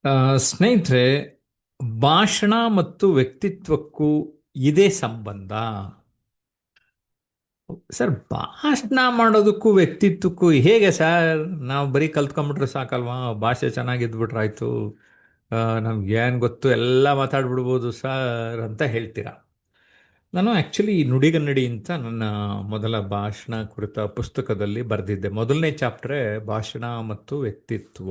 ಆ, ಸ್ನೇಹಿತರೆ, ಭಾಷಣ ಮತ್ತು ವ್ಯಕ್ತಿತ್ವಕ್ಕೂ ಇದೇ ಸಂಬಂಧ. ಸರ್, ಭಾಷಣ ಮಾಡೋದಕ್ಕೂ ವ್ಯಕ್ತಿತ್ವಕ್ಕೂ ಹೇಗೆ ಸರ್? ನಾವು ಬರೀ ಕಲ್ತ್ಕೊಂಡ್ಬಿಟ್ರೆ ಸಾಕಲ್ವಾ? ಭಾಷೆ ಚೆನ್ನಾಗಿದ್ಬಿಟ್ರಾಯ್ತು. ನಮ್ಗೆ ಏನು ಗೊತ್ತು ಎಲ್ಲ ಮಾತಾಡ್ಬಿಡ್ಬೋದು ಸರ್ ಅಂತ ಹೇಳ್ತೀರಾ. ನಾನು ಆ್ಯಕ್ಚುಲಿ ನುಡಿಗನ್ನಡಿ ಅಂತ ನನ್ನ ಮೊದಲ ಭಾಷಣ ಕುರಿತ ಪುಸ್ತಕದಲ್ಲಿ ಬರೆದಿದ್ದೆ. ಮೊದಲನೇ ಚಾಪ್ಟ್ರೇ ಭಾಷಣ ಮತ್ತು ವ್ಯಕ್ತಿತ್ವ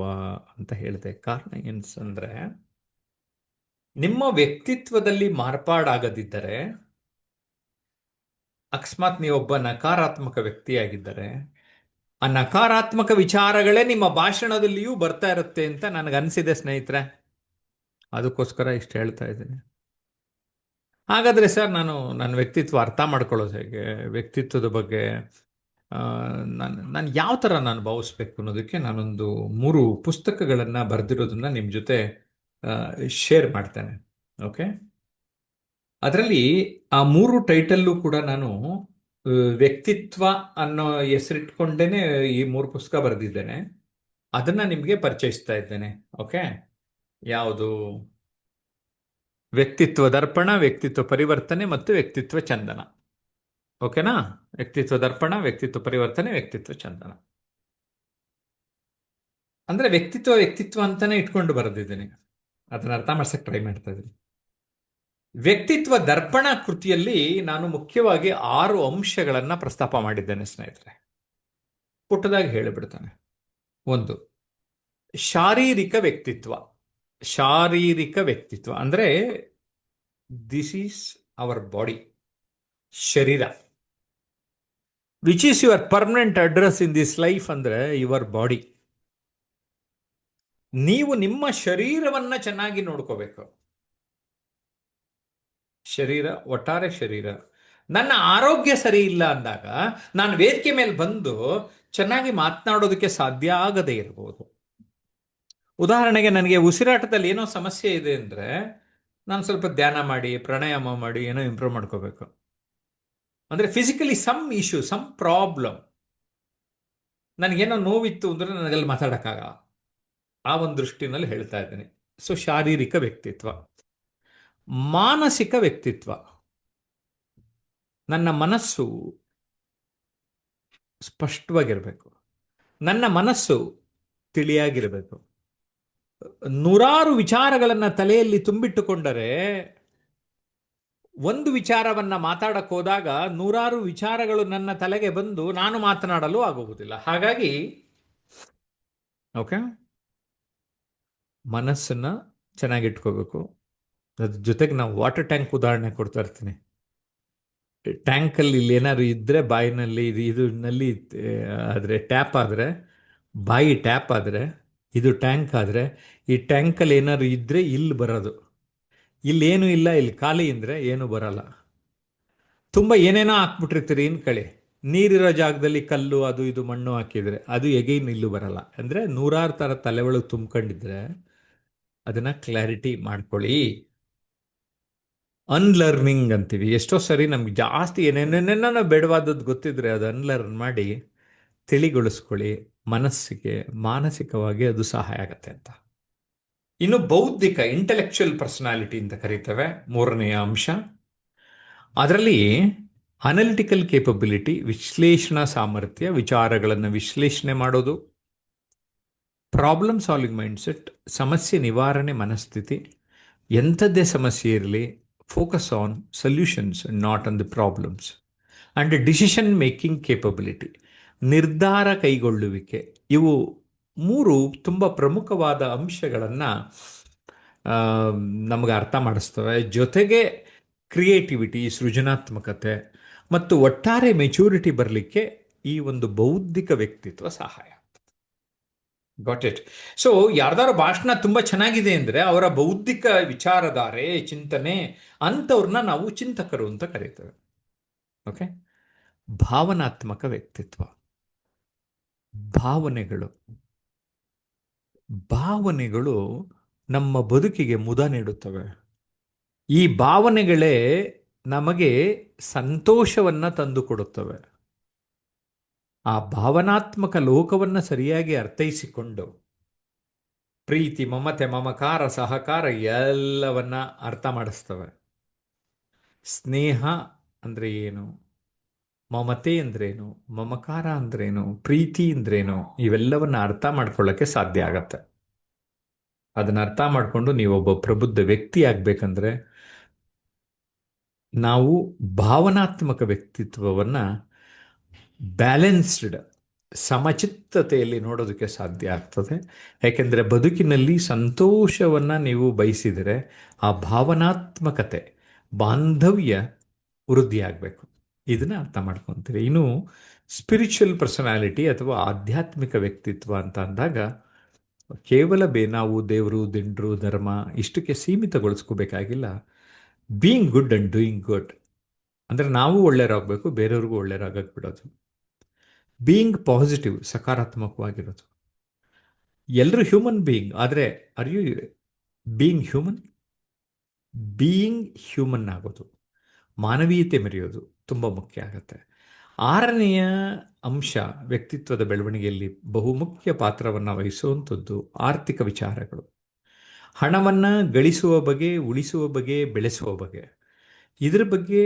ಅಂತ ಹೇಳಿದೆ. ಕಾರಣ ಏನ್ಸಂದ್ರೆ, ನಿಮ್ಮ ವ್ಯಕ್ತಿತ್ವದಲ್ಲಿ ಮಾರ್ಪಾಡಾಗದಿದ್ದರೆ, ಅಕಸ್ಮಾತ್ ನೀವೊಬ್ಬ ನಕಾರಾತ್ಮಕ ವ್ಯಕ್ತಿಯಾಗಿದ್ದರೆ, ಆ ನಕಾರಾತ್ಮಕ ವಿಚಾರಗಳೇ ನಿಮ್ಮ ಭಾಷಣದಲ್ಲಿಯೂ ಬರ್ತಾ ಇರುತ್ತೆ ಅಂತ ನನಗನ್ಸಿದೆ ಸ್ನೇಹಿತರೆ. ಅದಕ್ಕೋಸ್ಕರ ಇಷ್ಟು ಹೇಳ್ತಾ ಇದ್ದೀನಿ. ಹಾಗಾದರೆ ಸರ್, ನನ್ನ ವ್ಯಕ್ತಿತ್ವ ಅರ್ಥ ಮಾಡ್ಕೊಳ್ಳೋದು ಹೇಗೆ? ವ್ಯಕ್ತಿತ್ವದ ಬಗ್ಗೆ ನಾನು ಯಾವ ಥರ ನಾನು ಭಾವಿಸ್ಬೇಕು ಅನ್ನೋದಕ್ಕೆ ನಾನೊಂದು 3 ಪುಸ್ತಕಗಳನ್ನು ಬರೆದಿರೋದನ್ನ ನಿಮ್ಮ ಜೊತೆ ಶೇರ್ ಮಾಡ್ತೇನೆ. ಓಕೆ. ಅದರಲ್ಲಿ ಆ 3 ಟೈಟಲ್ಲು ಕೂಡ ನಾನು ವ್ಯಕ್ತಿತ್ವ ಅನ್ನೋ ಹೆಸರಿಟ್ಕೊಂಡೇನೆ ಈ 3 ಪುಸ್ತಕ ಬರೆದಿದ್ದೇನೆ. ಅದನ್ನ ನಿಮಗೆ ಪರಿಚಯಿಸ್ತಾ ಇದ್ದೇನೆ. ಓಕೆ. ಯಾವುದು? ವ್ಯಕ್ತಿತ್ವ ದರ್ಪಣ, ವ್ಯಕ್ತಿತ್ವ ಪರಿವರ್ತನೆ ಮತ್ತು ವ್ಯಕ್ತಿತ್ವ ಚಂದನ. ಓಕೆನಾ? ವ್ಯಕ್ತಿತ್ವ ದರ್ಪಣ, ವ್ಯಕ್ತಿತ್ವ ಪರಿವರ್ತನೆ, ವ್ಯಕ್ತಿತ್ವ ಚಂದನ. ಅಂದ್ರೆ ವ್ಯಕ್ತಿತ್ವ ವ್ಯಕ್ತಿತ್ವ ಅಂತಾನೆ ಇಟ್ಕೊಂಡು ಬರೆದಿದ್ದೀನಿ. ಅದನ್ನ ಅರ್ಥ ಮಾಡ್ಸಕ್ ಟ್ರೈ ಮಾಡ್ತಾ ಇದ್ದೀನಿ. ವ್ಯಕ್ತಿತ್ವ ದರ್ಪಣ ಕೃತಿಯಲ್ಲಿ ನಾನು ಮುಖ್ಯವಾಗಿ 6 ಅಂಶಗಳನ್ನ ಪ್ರಸ್ತಾಪ ಮಾಡಿದ್ದೇನೆ ಸ್ನೇಹಿತರೆ. ಪುಟ್ಟದಾಗಿ ಹೇಳಿಬಿಡ್ತಾನೆ. 1, ಶಾರೀರಿಕ ವ್ಯಕ್ತಿತ್ವ. ಶಾರೀರಿಕ ವ್ಯಕ್ತಿತ್ವ ಅಂದ್ರೆ ದಿಸ್ ಈಸ್ ಅವರ್ ಬಾಡಿ, ಶರೀರ. Which is your permanent address in this life ಅಂದ್ರೆ ಯುವರ್ ಬಾಡಿ. ನೀವು ನಿಮ್ಮ ಶರೀರವನ್ನ ಚೆನ್ನಾಗಿ ನೋಡ್ಕೋಬೇಕು. ಶರೀರ, ಒಟ್ಟಾರೆ ಶರೀರ. ನನ್ನ ಆರೋಗ್ಯ ಸರಿ ಇಲ್ಲ ಅಂದಾಗ ನಾನು ವೇದಿಕೆ ಮೇಲೆ ಬಂದು ಚೆನ್ನಾಗಿ ಮಾತನಾಡೋದಕ್ಕೆ ಸಾಧ್ಯ ಆಗದೇ ಇರಬಹುದು. ಉದಾಹರಣೆಗೆ, ನನಗೆ ಉಸಿರಾಟದಲ್ಲಿ ಏನೋ ಸಮಸ್ಯೆ ಇದೆ ಅಂದರೆ ನಾನು ಸ್ವಲ್ಪ ಧ್ಯಾನ ಮಾಡಿ, ಪ್ರಾಣಾಯಾಮ ಮಾಡಿ ಏನೋ ಇಂಪ್ರೂವ್ ಮಾಡ್ಕೋಬೇಕು. ಅಂದರೆ physically some issue, some problem. ನನಗೇನೋ ನೋವಿತ್ತು ಅಂದರೆ ನನಗಲ್ಲಿ ಮಾತಾಡೋಕ್ಕಾಗಲ್ಲ. ಆ ಒಂದು ದೃಷ್ಟಿನಲ್ಲಿ ಹೇಳ್ತಾ ಇದ್ದೀನಿ. ಸೊ, ಶಾರೀರಿಕ ವ್ಯಕ್ತಿತ್ವ. ಮಾನಸಿಕ ವ್ಯಕ್ತಿತ್ವ. ನನ್ನ ಮನಸ್ಸು ಸ್ಪಷ್ಟವಾಗಿರಬೇಕು. ನನ್ನ ಮನಸ್ಸು ತಿಳಿಯಾಗಿರಬೇಕು. ನೂರಾರು ವಿಚಾರಗಳನ್ನು ತಲೆಯಲ್ಲಿ ತುಂಬಿಟ್ಟುಕೊಂಡರೆ ಒಂದು ವಿಚಾರವನ್ನ ಮಾತಾಡಕ್ಕೆ ಹೋದಾಗ ನೂರಾರು ವಿಚಾರಗಳು ನನ್ನ ತಲೆಗೆ ಬಂದು ನಾನು ಮಾತನಾಡಲು ಆಗುವುದಿಲ್ಲ. ಹಾಗಾಗಿ ಓಕೆ, ಮನಸ್ಸನ್ನ ಚೆನ್ನಾಗಿಟ್ಕೋಬೇಕು. ಅದ್ರ ಜೊತೆಗೆ ನಾವು ವಾಟರ್ ಟ್ಯಾಂಕ್ ಉದಾಹರಣೆ ಕೊಡ್ತಾ ಇರ್ತೀನಿ. ಟ್ಯಾಂಕಲ್ಲಿ ಇಲ್ಲಿ ಏನಾದ್ರು ಇದ್ದರೆ ಬಾಯಿನಲ್ಲಿ ಇದು ನಲ್ಲಿ ಆದರೆ ಟ್ಯಾಪ್ ಆದರೆ, ಬಾಯಿ ಟ್ಯಾಪ್ ಆದರೆ, ಇದು ಟ್ಯಾಂಕ್ ಆದರೆ, ಈ ಟ್ಯಾಂಕಲ್ಲಿ ಏನಾದ್ರು ಇದ್ದರೆ ಇಲ್ಲಿ ಬರೋದು. ಇಲ್ಲೇನೂ ಇಲ್ಲ, ಇಲ್ಲಿ ಖಾಲಿ ಅಂದರೆ ಏನೂ ಬರಲ್ಲ. ತುಂಬ ಏನೇನೋ ಹಾಕ್ಬಿಟ್ಟಿರ್ತೀರಿ ಕಳೆ, ನೀರಿರೋ ಜಾಗದಲ್ಲಿ ಕಲ್ಲು ಅದು ಇದು ಮಣ್ಣು ಹಾಕಿದರೆ ಅದು ಎಗೈನ್ ಇಲ್ಲೂ ಬರಲ್ಲ. ಅಂದರೆ ನೂರಾರು ಥರ ತಲೆ ಒಳಗೆ ತುಂಬ್ಕೊಂಡಿದ್ರೆ ಅದನ್ನು ಕ್ಲಾರಿಟಿ ಮಾಡ್ಕೊಳ್ಳಿ. ಅನ್ಲರ್ನಿಂಗ್ ಅಂತೀವಿ. ಎಷ್ಟೋ ಸರಿ ನಮ್ಗೆ ಜಾಸ್ತಿ ಏನೇನೇನೋ ಬೇಡವಾದದ್ದು ಗೊತ್ತಿದ್ರೆ ಅದು ಅನ್ಲರ್ನ್ ಮಾಡಿ ತಿಳಿಗೊಳಿಸ್ಕೊಳ್ಳಿ. ಮನಸ್ಸಿಗೆ, ಮಾನಸಿಕವಾಗಿ ಅದು ಸಹಾಯ ಆಗತ್ತೆ ಅಂತ. ಇನ್ನು ಬೌದ್ಧಿಕ, ಇಂಟೆಲೆಕ್ಚುಯಲ್ ಪರ್ಸನಾಲಿಟಿ ಅಂತ ಕರೀತೇವೆ, 3ನೆಯ ಅಂಶ. ಅದರಲ್ಲಿ ಅನಲಿಟಿಕಲ್ ಕೇಪಬಿಲಿಟಿ, ವಿಶ್ಲೇಷಣಾ ಸಾಮರ್ಥ್ಯ, ವಿಚಾರಗಳನ್ನು ವಿಶ್ಲೇಷಣೆ ಮಾಡೋದು. ಪ್ರಾಬ್ಲಮ್ ಸಾಲ್ವಿಂಗ್ ಮೈಂಡ್ಸೆಟ್, ಸಮಸ್ಯೆ ನಿವಾರಣೆ ಮನಸ್ಥಿತಿ. ಎಂಥದ್ದೇ ಸಮಸ್ಯೆ ಇರಲಿ, focus on solutions not on the problems. And decision making capability, ನಿರ್ಧಾರ ಕೈಗೊಳ್ಳುವಿಕೆ. ಇವು 3 ತುಂಬ ಪ್ರಮುಖವಾದ ಅಂಶಗಳನ್ನು ನಮಗೆ ಅರ್ಥ ಮಾಡಿಸ್ತವೆ. ಜೊತೆಗೆ ಕ್ರಿಯೇಟಿವಿಟಿ, ಸೃಜನಾತ್ಮಕತೆ ಮತ್ತು ಒಟ್ಟಾರೆ ಮೆಚೂರಿಟಿ ಬರಲಿಕ್ಕೆ ಈ ಒಂದು ಬೌದ್ಧಿಕ ವ್ಯಕ್ತಿತ್ವ ಸಹಾಯ. Got it? ಸೊ, ಯಾರ್ದಾರು ಭಾಷಣ ತುಂಬ ಚೆನ್ನಾಗಿದೆ ಅಂದರೆ ಅವರ ಬೌದ್ಧಿಕ ವಿಚಾರಧಾರೆ, ಚಿಂತನೆ, ಅಂಥವ್ರನ್ನ ನಾವು ಚಿಂತಕರು ಅಂತ ಕರೀತೇವೆ. ಓಕೆ. ಭಾವನಾತ್ಮಕ ವ್ಯಕ್ತಿತ್ವ. ಭಾವನೆಗಳು ಭಾವನೆಗಳು ನಮ್ಮ ಬದುಕಿಗೆ ಮುದ ನೀಡುತ್ತವೆ. ಈ ಭಾವನೆಗಳೇ ನಮಗೆ ಸಂತೋಷವನ್ನು ತಂದುಕೊಡುತ್ತವೆ. ಆ ಭಾವನಾತ್ಮಕ ಲೋಕವನ್ನು ಸರಿಯಾಗಿ ಅರ್ಥೈಸಿಕೊಂಡು ಪ್ರೀತಿ, ಮಮತೆ, ಮಮಕಾರ, ಸಹಕಾರ ಎಲ್ಲವನ್ನ ಅರ್ಥ ಮಾಡಿಸ್ತವೆ. ಸ್ನೇಹ ಅಂದ್ರೆ ಏನು, ಮಮತೆ ಅಂದ್ರೇನು, ಮಮಕಾರ ಅಂದ್ರೇನು, ಪ್ರೀತಿ ಅಂದ್ರೇನು, ಇವೆಲ್ಲವನ್ನ ಅರ್ಥ ಮಾಡ್ಕೊಳ್ಳೋಕ್ಕೆ ಸಾಧ್ಯ ಆಗತ್ತೆ. ಅದನ್ನ ಅರ್ಥ ಮಾಡಿಕೊಂಡು ನೀವೊಬ್ಬ ಪ್ರಬುದ್ಧ ವ್ಯಕ್ತಿ ಆಗ್ಬೇಕಂದ್ರೆ ನಾವು ಭಾವನಾತ್ಮಕ ವ್ಯಕ್ತಿತ್ವವನ್ನು ಬ್ಯಾಲೆನ್ಸ್ಡ್, ಸಮಚಿತ್ತತೆಯಲ್ಲಿ ನೋಡೋದಕ್ಕೆ ಸಾಧ್ಯ ಆಗ್ತದೆ. ಯಾಕೆಂದರೆ ಬದುಕಿನಲ್ಲಿ ಸಂತೋಷವನ್ನು ನೀವು ಬಯಸಿದರೆ ಆ ಭಾವನಾತ್ಮಕತೆ, ಬಾಂಧವ್ಯ ವೃದ್ಧಿಯಾಗಬೇಕು. ಇದನ್ನು ಅರ್ಥ ಮಾಡ್ಕೊತೀರಿ. ಇನ್ನು ಸ್ಪಿರಿಚುವಲ್ ಪರ್ಸನಾಲಿಟಿ ಅಥವಾ ಆಧ್ಯಾತ್ಮಿಕ ವ್ಯಕ್ತಿತ್ವ ಅಂತ ಅಂದಾಗ ಕೇವಲ ನಾವು ದೇವರು, ದಿಂಡ್ರು, ಧರ್ಮ ಇಷ್ಟಕ್ಕೆ ಸೀಮಿತಗೊಳಿಸ್ಕೋಬೇಕಾಗಿಲ್ಲ. Being good and doing good ಅಂದರೆ ನಾವು ಒಳ್ಳೆಯರಾಗಬೇಕು, ಬೇರೆಯವ್ರಿಗೂ ಒಳ್ಳೆಯರಾಗಕ್ಕೆ ಬಿಡೋದು. ಬೀಯಿಂಗ್ ಪಾಸಿಟಿವ್, ಸಕಾರಾತ್ಮಕವಾಗಿರೋದು. ಎಲ್ಲರೂ ಹ್ಯೂಮನ್ ಬೀಯಿಂಗ್, ಆದರೆ are you being human? Being human ಆಗೋದು, ಮಾನವೀಯತೆ ಮೆರೆಯೋದು ತುಂಬ ಮುಖ್ಯ ಆಗುತ್ತೆ. ಆರನೆಯ ಅಂಶ ವ್ಯಕ್ತಿತ್ವದ ಬೆಳವಣಿಗೆಯಲ್ಲಿ ಬಹುಮುಖ್ಯ ಪಾತ್ರವನ್ನು ವಹಿಸುವಂಥದ್ದು ಆರ್ಥಿಕ ವಿಚಾರಗಳು. ಹಣವನ್ನು ಗಳಿಸುವ ಬಗೆ, ಉಳಿಸುವ ಬಗೆ, ಬೆಳೆಸುವ ಬಗೆ, ಇದರ ಬಗ್ಗೆ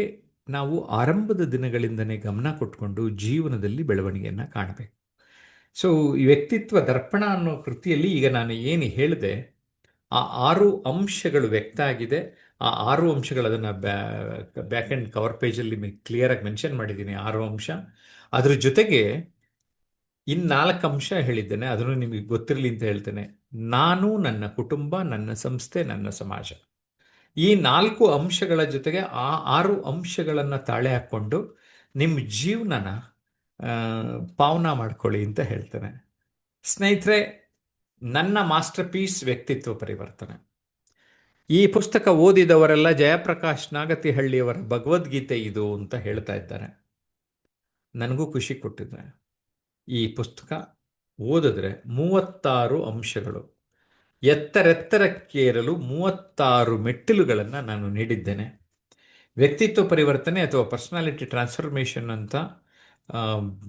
ನಾವು ಆರಂಭದ ದಿನಗಳಿಂದನೇ ಗಮನ ಕೊಟ್ಕೊಂಡು ಜೀವನದಲ್ಲಿ ಬೆಳವಣಿಗೆಯನ್ನು ಕಾಣಬೇಕು. ಸೊ ಈ ವ್ಯಕ್ತಿತ್ವ ದರ್ಪಣ ಅನ್ನೋ ಕೃತಿಯಲ್ಲಿ ಈಗ ನಾನು ಏನು ಹೇಳಿದೆ, ಆ 6 ಅಂಶಗಳು ವ್ಯಕ್ತ ಆಗಿದೆ. ಆ 6 ಅಂಶಗಳದನ್ನು ಬ್ಯಾಕ್ ಆ್ಯಂಡ್ ಕವರ್ ಪೇಜಲ್ಲಿ ಕ್ಲಿಯರಾಗಿ ಮೆನ್ಷನ್ ಮಾಡಿದ್ದೀನಿ, 6 ಅಂಶ. ಅದ್ರ ಜೊತೆಗೆ ಇನ್ನು 4 ಅಂಶ ಹೇಳಿದ್ದೇನೆ, ಅದನ್ನು ನಿಮಗೆ ಗೊತ್ತಿರಲಿ ಅಂತ ಹೇಳ್ತೇನೆ. ನಾನು, ನನ್ನ ಕುಟುಂಬ, ನನ್ನ ಸಂಸ್ಥೆ, ನನ್ನ ಸಮಾಜ. ಈ 4 ಅಂಶಗಳ ಜೊತೆಗೆ ಆ 6 ಅಂಶಗಳನ್ನು ತಾಳೆ ಹಾಕ್ಕೊಂಡು ನಿಮ್ಮ ಜೀವನನ ಪಾವನ ಮಾಡ್ಕೊಳ್ಳಿ ಅಂತ ಹೇಳ್ತೇನೆ. ಸ್ನೇಹಿತರೆ, ನನ್ನ ಮಾಸ್ಟರ್ ಪೀಸ್ ವ್ಯಕ್ತಿತ್ವ ಪರಿವರ್ತನೆ. ಈ ಪುಸ್ತಕ ಓದಿದವರೆಲ್ಲ ಜಯಪ್ರಕಾಶ್ ನಾಗತಿಹಳ್ಳಿಯವರ ಭಗವದ್ಗೀತೆ ಇದು ಅಂತ ಹೇಳ್ತಾ ಇದ್ದಾರೆ. ನನಗೂ ಖುಷಿ ಕೊಟ್ಟಿದೆ. ಈ ಪುಸ್ತಕ ಓದಿದ್ರೆ 36 ಅಂಶಗಳು, ಎತ್ತರೆತ್ತರಕ್ಕೇರಲು 36 ಮೆಟ್ಟಿಲುಗಳನ್ನು ನಾನು ನೀಡಿದ್ದೇನೆ. ವ್ಯಕ್ತಿತ್ವ ಪರಿವರ್ತನೆ ಅಥವಾ ಪರ್ಸನಾಲಿಟಿ ಟ್ರಾನ್ಸ್ಫಾರ್ಮೇಷನ್ ಅಂತ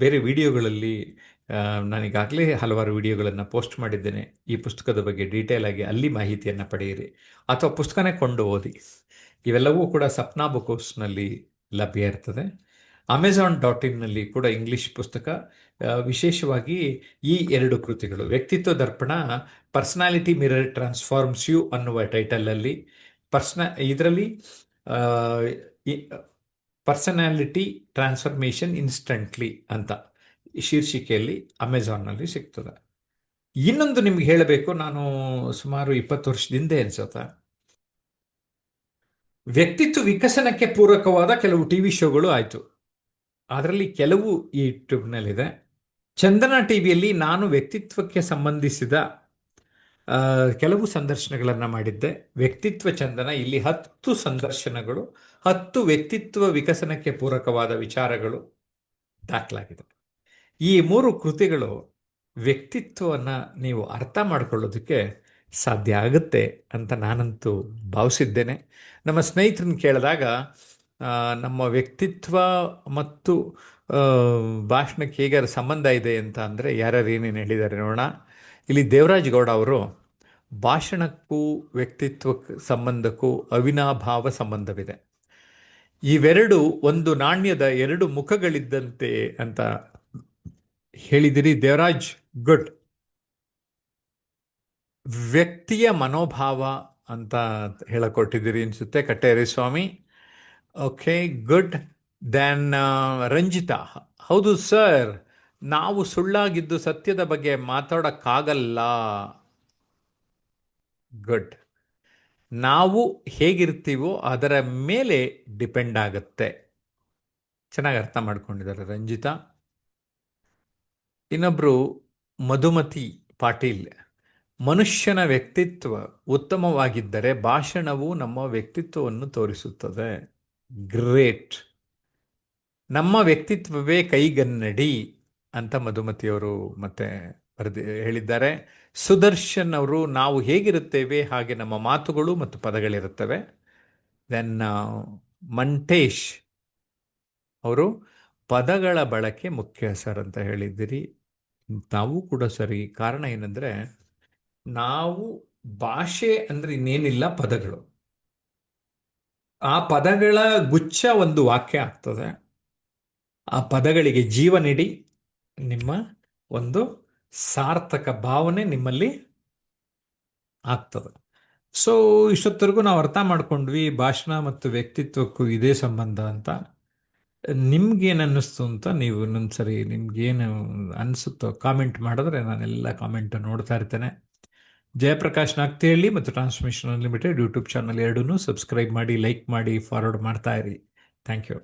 ಬೇರೆ ವಿಡಿಯೋಗಳಲ್ಲಿ ನಾನೀಗಾಗಲೇ ಹಲವಾರು ವಿಡಿಯೋಗಳನ್ನು ಪೋಸ್ಟ್ ಮಾಡಿದ್ದೇನೆ. ಈ ಪುಸ್ತಕದ ಬಗ್ಗೆ ಡೀಟೇಲ್ ಆಗಿ ಅಲ್ಲಿ ಮಾಹಿತಿಯನ್ನು ಪಡೆಯಿರಿ, ಅಥವಾ ಪುಸ್ತಕನೇ ಕೊಂಡು ಓದಿ. ಇವೆಲ್ಲವೂ ಕೂಡ ಸಪ್ನಾ ಬುಕ್ ಹೌಸ್ನಲ್ಲಿ ಲಭ್ಯ ಇರ್ತದೆ. Amazon.in ಕೂಡ ಇಂಗ್ಲಿಷ್ ಪುಸ್ತಕ. ವಿಶೇಷವಾಗಿ ಈ 2 ಕೃತಿಗಳು, ವ್ಯಕ್ತಿತ್ವ ದರ್ಪಣ, ಪರ್ಸನಾಲಿಟಿ ಮಿರರ್ ಟ್ರಾನ್ಸ್ಫಾರ್ಮ್ಸ್ ಯು ಅನ್ನುವ ಟೈಟಲಲ್ಲಿ, ಇದರಲ್ಲಿ ಪರ್ಸನಾಲಿಟಿ ಟ್ರಾನ್ಸ್ಫಾರ್ಮೇಷನ್ ಇನ್ಸ್ಟಂಟ್ಲಿ ಅಂತ ಶೀರ್ಷಿಕೆಯಲ್ಲಿ ಅಮೆಝಾನ್ನಲ್ಲಿ ಸಿಗ್ತದೆ. ಇನ್ನೊಂದು ನಿಮ್ಗೆ ಹೇಳಬೇಕು, ನಾನು ಸುಮಾರು 20 ವರ್ಷದಿಂದ ಅನ್ಸುತ್ತೆ ವ್ಯಕ್ತಿತ್ವ ವಿಕಸನಕ್ಕೆ ಪೂರಕವಾದ ಕೆಲವು ಟಿವಿ ಶೋಗಳು ಆಯಿತು. ಅದರಲ್ಲಿ ಕೆಲವು ಈ ಯೂಟ್ಯೂಬ್ನಲ್ಲಿದೆ. ಚಂದನ ಟಿವಿಯಲ್ಲಿ ನಾನು ವ್ಯಕ್ತಿತ್ವಕ್ಕೆ ಸಂಬಂಧಿಸಿದ ಕೆಲವು ಸಂದರ್ಶನಗಳನ್ನು ಮಾಡಿದ್ದೆ. ವ್ಯಕ್ತಿತ್ವ ಚಂದನ, ಇಲ್ಲಿ 10 ಸಂದರ್ಶನಗಳು, 10 ವ್ಯಕ್ತಿತ್ವ ವಿಕಸನಕ್ಕೆ ಪೂರಕವಾದ ವಿಚಾರಗಳು ದಾಖಲಾಗಿದೆ. ಈ 3 ಕೃತಿಗಳು ವ್ಯಕ್ತಿತ್ವವನ್ನು ನೀವು ಅರ್ಥ ಮಾಡಿಕೊಳ್ಳೋದಕ್ಕೆ ಸಾಧ್ಯ ಆಗುತ್ತೆ ಅಂತ ನಾನಂತೂ ಭಾವಿಸಿದ್ದೇನೆ. ನಮ್ಮ ಸ್ನೇಹಿತರನ್ನ ಕೇಳಿದಾಗ ನಮ್ಮ ವ್ಯಕ್ತಿತ್ವ ಮತ್ತು ಭಾಷಣಕ್ಕೆ ಹೇಗಾರ ಸಂಬಂಧ ಇದೆ ಅಂತ ಅಂದರೆ ಯಾರ್ಯಾರು ಏನೇನು ಹೇಳಿದ್ದಾರೆ ನೋಡೋಣ. ಇಲ್ಲಿ ದೇವರಾಜ್ ಗೌಡ ಅವರು ಭಾಷಣಕ್ಕೂ ವ್ಯಕ್ತಿತ್ವಕ್ಕೆ ಸಂಬಂಧಕ್ಕೂ ಅವಿನಾಭಾವ ಸಂಬಂಧವಿದೆ, ಇವೆರಡು ಒಂದು ನಾಣ್ಯದ 2 ಮುಖಗಳಿದ್ದಂತೆ ಅಂತ ಹೇಳಿದಿರಿ. ದೇವರಾಜ್, ಗುಡ್. ವ್ಯಕ್ತಿಯ ಮನೋಭಾವ ಅಂತ ಹೇಳಿಕೊಟ್ಟಿದ್ದೀರಿ ಅನಿಸುತ್ತೆ, Katteri Swamy. Okay, good. Then Ranjitha, ಹೌದು ಸರ್, ನಾವು ಸುಳ್ಳಾಗಿದ್ದು ಸತ್ಯದ ಬಗ್ಗೆ ಮಾತಾಡೋಕ್ಕಾಗಲ್ಲ. ಗುಡ್. ನಾವು ಹೇಗಿರ್ತೀವೋ ಅದರ ಮೇಲೆ ಡಿಪೆಂಡ್ ಆಗುತ್ತೆ. ಚೆನ್ನಾಗಿ ಅರ್ಥ ಮಾಡ್ಕೊಂಡಿದ್ದಾರೆ ರಂಜಿತಾ. ಇನ್ನೊಬ್ಬರು ಮಧುಮತಿ ಪಾಟೀಲ್, ಮನುಷ್ಯನ ವ್ಯಕ್ತಿತ್ವ ಉತ್ತಮವಾಗಿದ್ದರೆ ಭಾಷಣವು ನಮ್ಮ ವ್ಯಕ್ತಿತ್ವವನ್ನು ತೋರಿಸುತ್ತದೆ. ಗ್ರೇಟ್. ನಮ್ಮ ವ್ಯಕ್ತಿತ್ವವೇ ಕೈಗನ್ನಡಿ ಅಂತ ಮಧುಮತಿಯವರು ಮತ್ತೆ ಹೇಳಿದ್ದಾರೆ. ಸುದರ್ಶನ್ ಅವರು, ನಾವು ಹೇಗಿರುತ್ತೇವೆ ಹಾಗೆ ನಮ್ಮ ಮಾತುಗಳು ಮತ್ತು ಪದಗಳಿರುತ್ತವೆ. ದೆನ್ ಮಂಟೇಶ್ ಅವರು, ಪದಗಳ ಬಳಕೆ ಮುಖ್ಯ ಸರ್ ಅಂತ ಹೇಳಿದ್ದೀರಿ. ತಾವು ಕೂಡ ಸರಿ. ಕಾರಣ ಏನಂದರೆ ನಾವು ಭಾಷೆ ಅಂದ್ರೆ ಇನ್ನೇನಿಲ್ಲ, ಪದಗಳು. ಆ ಪದಗಳ ಗುಚ್ಛ ಒಂದು ವಾಕ್ಯ ಆಗ್ತದೆ. ಆ ಪದಗಳಿಗೆ ಜೀವ ನೀಡಿ ನಿಮ್ಮ ಒಂದು ಸಾರ್ಥಕ ಭಾವನೆ ನಿಮ್ಮಲ್ಲಿ ಆಗ್ತದೆ. ಸೊ ಇಷ್ಟೊತ್ತರೆಗೂ ನಾವು ಅರ್ಥ ಮಾಡ್ಕೊಂಡ್ವಿ ಭಾಷಣ ಮತ್ತು ವ್ಯಕ್ತಿತ್ವಕ್ಕೂ ಇದೇ ಸಂಬಂಧ ಅಂತ. ನಿಮ್ಗೇನು ಅನ್ನಿಸ್ತು ಅಂತ ನೀವು ಇನ್ನೊಂದ್ಸರಿ ನಿಮ್ಗೇನು ಅನಿಸುತ್ತೋ ಕಾಮೆಂಟ್ ಮಾಡಿದ್ರೆ ನಾನೆಲ್ಲ ಕಾಮೆಂಟ್ ನೋಡ್ತಾ ಇರ್ತೇನೆ. ಜಯಪ್ರಕಾಶ್ ನಾಗ್ತಿಹಳ್ಳಿ ಮತ್ತು ಟ್ರಾನ್ಸ್ಮಿಷನ್ ಅನ್ಲಿಮಿಟೆಡ್ ಯೂಟ್ಯೂಬ್ ಚಾನಲ್ ಎರಡನ್ನೂ ಸಬ್ಸ್ಕ್ರೈಬ್ ಮಾಡಿ, ಲೈಕ್ ಮಾಡಿ, ಫಾರ್ವರ್ಡ್ ಮಾಡ್ತಾ ಇರಿ. Thank you.